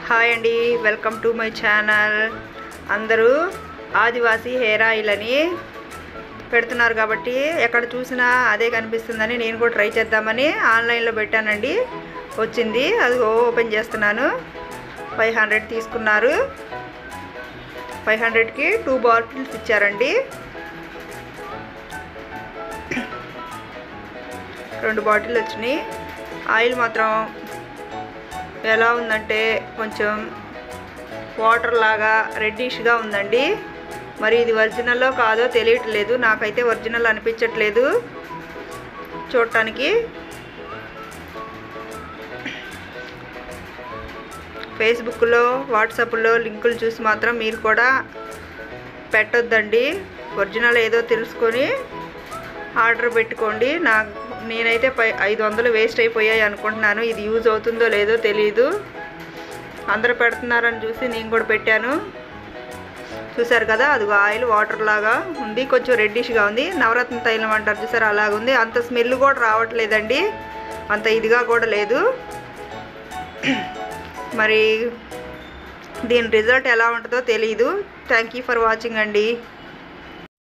Hi అండి, welcome to my channel. అందరూ ఆదివాసీ hair oil అని పెడుతున్నారు కాబట్టి ఎక్కడ చూసినా అదే కనిపిస్తుందని నేను కూడా ట్రై చేద్దామని ఆన్లైన్లో పెట్టానండి. వచ్చింది, అది ఓపెన్ చేస్తున్నాను. 500 తీసుకున్నారు. 500కి 2 బాటిల్స్ ఇచ్చారండి. 2 బాటిల్ వచ్చినాయి. ఆయిల్ మాత్రం ఎలా ఉందంటే కొంచెం వాటర్ లాగా రెడ్డిష్గా ఉందండి. మరి ఇది ఒరిజినల్లో కాదో తెలియట్లేదు. నాకైతే ఒరిజినల్ అనిపించట్లేదు చూడటానికి. ఫేస్బుక్లో వాట్సాప్లో లింకులు చూసి మాత్రం మీరు కూడా పెట్టొద్దండి. ఒరిజినల్ ఏదో తెలుసుకొని ఆర్డర్ పెట్టుకోండి. నేనైతే 500 వేస్ట్ అయిపోయాయి అనుకుంటున్నాను. ఇది యూజ్ అవుతుందో లేదో తెలియదు. అందరూ పెడుతున్నారని చూసి నేను కూడా పెట్టాను. చూసారు కదా, అది ఆయిల్ వాటర్ లాగా ఉంది, కొంచెం రెడ్డిష్గా ఉంది. నవరత్న తైలం అంటారు చూసారు, అలాగుంది. అంత స్మెల్ కూడా రావట్లేదండి, అంత ఇదిగా కూడా లేదు. మరి దీని రిజల్ట్ ఎలా ఉంటుందో తెలియదు. థ్యాంక్ యూ ఫర్ వాచింగ్ అండి.